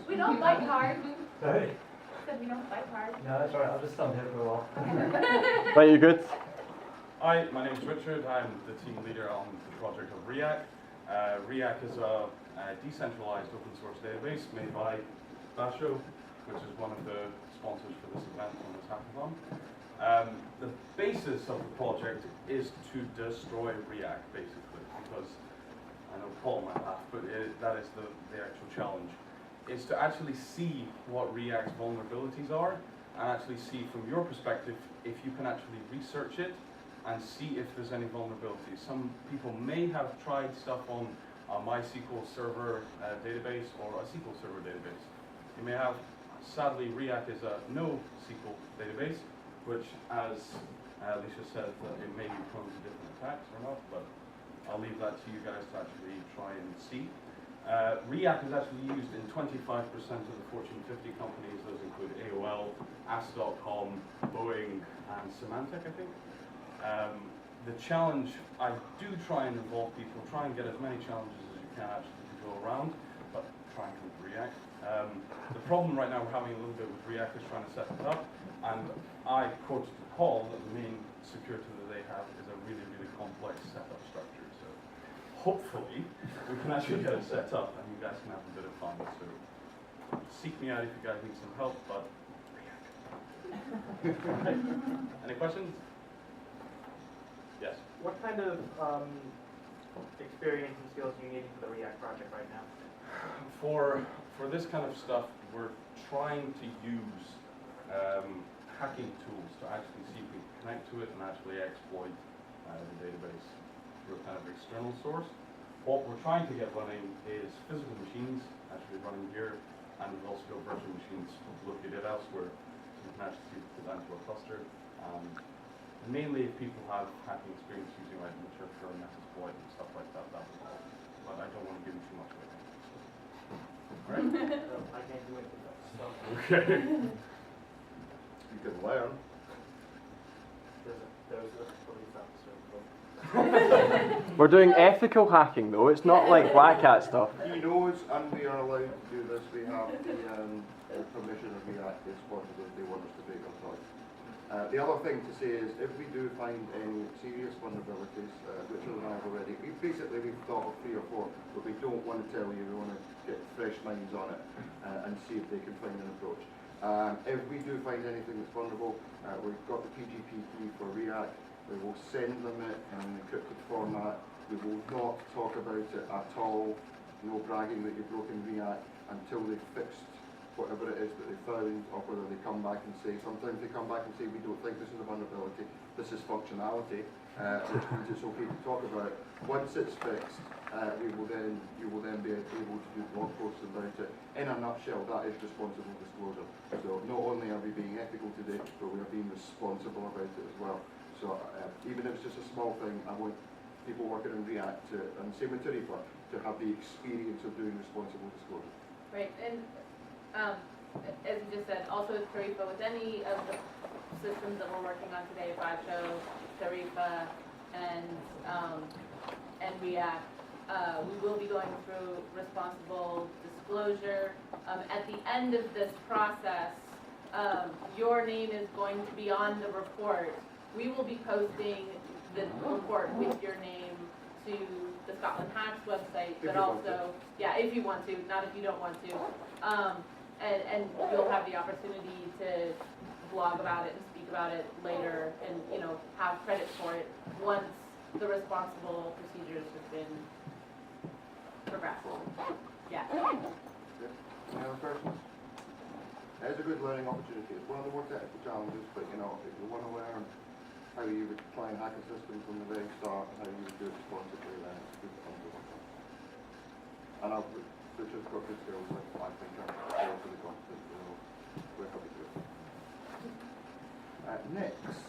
We don't bite hard. Sorry? Said we don't bite hard. No, that's all right. I'll just stand here for a while. Right, you good? Hi, my name is Richard. I'm the team leader on the project of RHoK. RHoK is a decentralized open source database made by Glasgow, which is one of the sponsors for this event on this hackathon. The basis of the project is to destroy RHoK, basically, because I know Paul might laugh, but that is the actual challenge. Is to actually see what RHoK's vulnerabilities are, and actually see from your perspective if you can actually research it and see if there's any vulnerabilities. Some people may have tried stuff on a MySQL server database or a SQL server database. You may have, sadly, RHoK is a NoSQL database, which, as Alicia said, it may be prone to different attacks or not, but I'll leave that to you guys to actually try and see. RHoK is actually used in 25% of the Fortune 50 companies. Those include AOL, Ask.com, Boeing, and Symantec, I think. The challenge, I do try and involve people, try and get as many challenges as you can actually to go around, but try and come with RHoK. The problem right now we're having a little bit with RHoK is trying to set it up, and I quoted to Paul that the main security that they have is a really, really complex setup structure. So hopefully we can actually get it set up and you guys can have a bit of fun. So seek me out if you guys need some help, but any questions? Yes. What kind of experience and skills do you need for the RHoK project right now? For this kind of stuff, we're trying to use hacking tools to actually see if we can connect to it and actually exploit the database through a kind of external source. What we're trying to get running is physical machines actually running here, and we've also got virtual machines located elsewhere, so we can actually put that into a cluster. Mainly if people have hacking experience using like Maturka or Metasploit and stuff like that, that would help. But I don't want to give you too much away. Right? I can't do anything else. So Okay. You can learn. there's a police officer. We're doing ethical hacking though, it's not like black hat stuff. He knows, and we are allowed to do this. We have the permission of RHoK is possible if they want us to break our thoughts. The other thing to say is, if we do find any serious vulnerabilities, Richard and I have already, we've thought of 3 or 4, but we don't want to tell you, we want to get fresh minds on it and see if they can find an approach. If we do find anything that's vulnerable, we've got the PGP key for RHoK. We will send them it in an encrypted format. We will not talk about it at all. No bragging that you've broken RHoK until they've fixed whatever it is that they found, or whether they come back and say, sometimes they come back and say, we don't think this is a vulnerability, this is functionality, which means it's okay to talk about. Once it's fixed, you will then be able to do blog posts about it. In a nutshell, that is responsible disclosure. So not only are we being ethical today, but we are being responsible about it as well. So even if it's just a small thing, I want people working in RHoK to, and same with Tarifa, to have the experience of doing responsible disclosure. Right, and as you just said, also with Tarifa, with any of the systems that we're working on today, RHoK, Tarifa, and RHoK, we will be going through responsible disclosure. At the end of this process, your name is going to be on the report. We will be posting the report with your name to the Scotland Hacks website, but also, yeah, if you want to, not if you don't want to. And you'll have the opportunity to blog about it and speak about it later and, you know, have credit for it once the responsible procedures have been progressed. Yeah. Any other questions? It's a good learning opportunity. It's one of the more technical challenges, but you know, if you want to learn how you would try and hack a system from the very start, how you would do it responsibly, then it's good fun to work on. And I've just got good skills, I think I'm relatively competent, so we're happy to do it. Next.